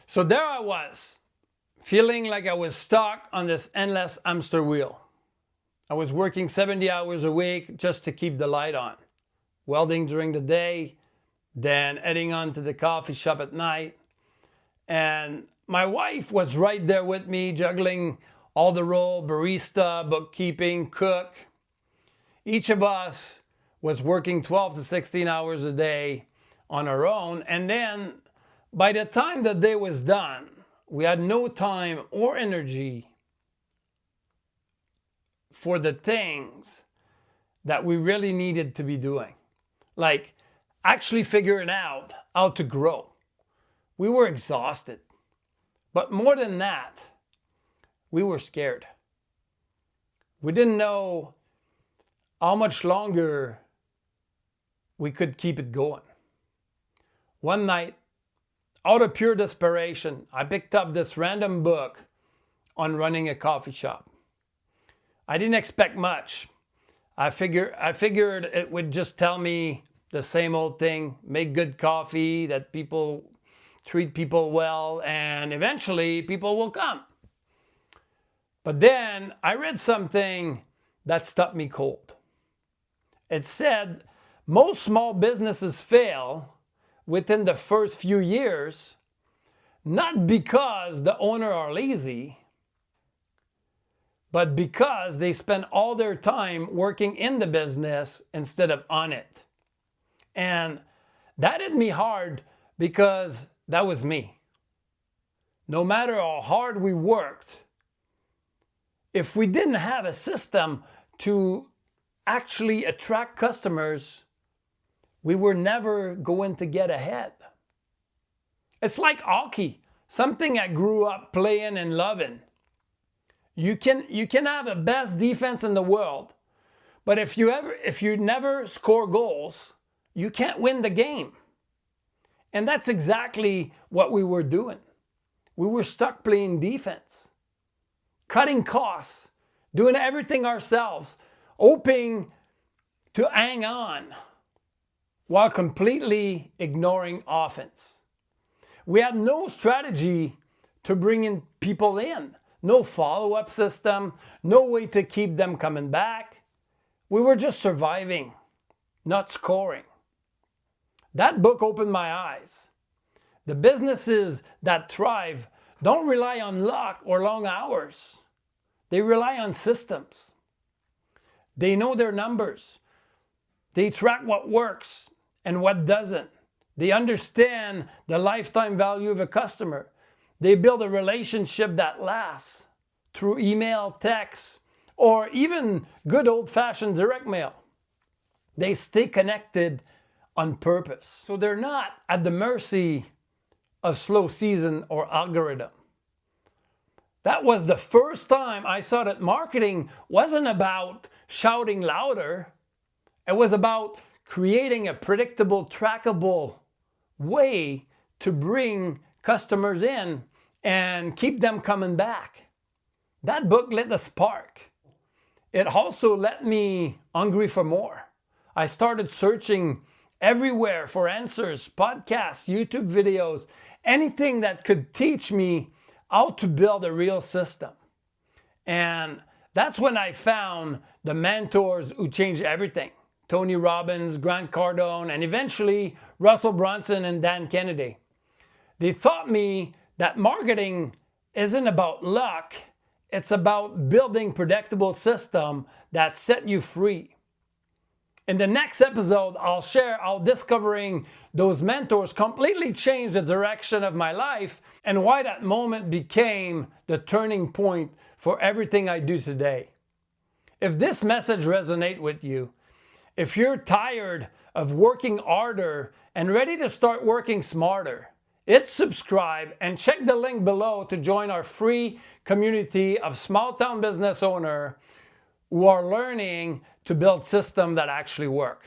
So there I was, feeling like I was stuck on this endless hamster wheel. I was working 70 hours a week just to keep the light on, welding during the day, then heading on to the coffee shop at night. And my wife was right there with me, juggling all the role: barista, bookkeeping, cook. Each of us was working 12 to 16 hours a day on our own. And then by the time the day was done, we had no time or energy for the things that we really needed to be doing, like actually figuring out how to grow. We were exhausted. But more than that, we were scared. We didn't know how much longer we could keep it going. One night, out of pure desperation, I picked up this random book on running a coffee shop. I didn't expect much. I figured it would just tell me the same old thing: make good coffee, that people treat people well, and eventually people will come. But then I read something that stopped me cold. It said most small businesses fail within the first few years, not because the owner are lazy, but because they spend all their time working in the business instead of on it. And that hit me hard because that was me. No matter how hard we worked, if we didn't have a system to actually attract customers, we were never going to get ahead. It's like hockey, something I grew up playing and loving. You can have the best defense in the world, but if you never score goals, you can't win the game. And that's exactly what we were doing. We were stuck playing defense, cutting costs, doing everything ourselves, hoping to hang on while completely ignoring offense. We had no strategy to bring in people in, no follow-up system, no way to keep them coming back. We were just surviving, not scoring. That book opened my eyes. The businesses that thrive don't rely on luck or long hours. They rely on systems. They know their numbers. They track what works and what doesn't. They understand the lifetime value of a customer. They build a relationship that lasts through email, text, or even good old-fashioned direct mail. They stay connected on purpose. So they're not at the mercy of slow season or algorithm. That was the first time I saw that marketing wasn't about shouting louder. It was about creating a predictable, trackable way to bring customers in and keep them coming back. That book lit a spark. It also let me hungry for more. I started searching everywhere for answers, podcasts, YouTube videos, anything that could teach me how to build a real system. And that's when I found the mentors who changed everything: Tony Robbins, Grant Cardone, and eventually Russell Brunson and Dan Kennedy. They taught me that marketing isn't about luck, it's about building predictable system that set you free. In the next episode, I'll share how discovering those mentors completely changed the direction of my life and why that moment became the turning point for everything I do today. If this message resonates with you, if you're tired of working harder and ready to start working smarter, hit subscribe and check the link below to join our free community of small town business owners who are learning to build systems that actually work.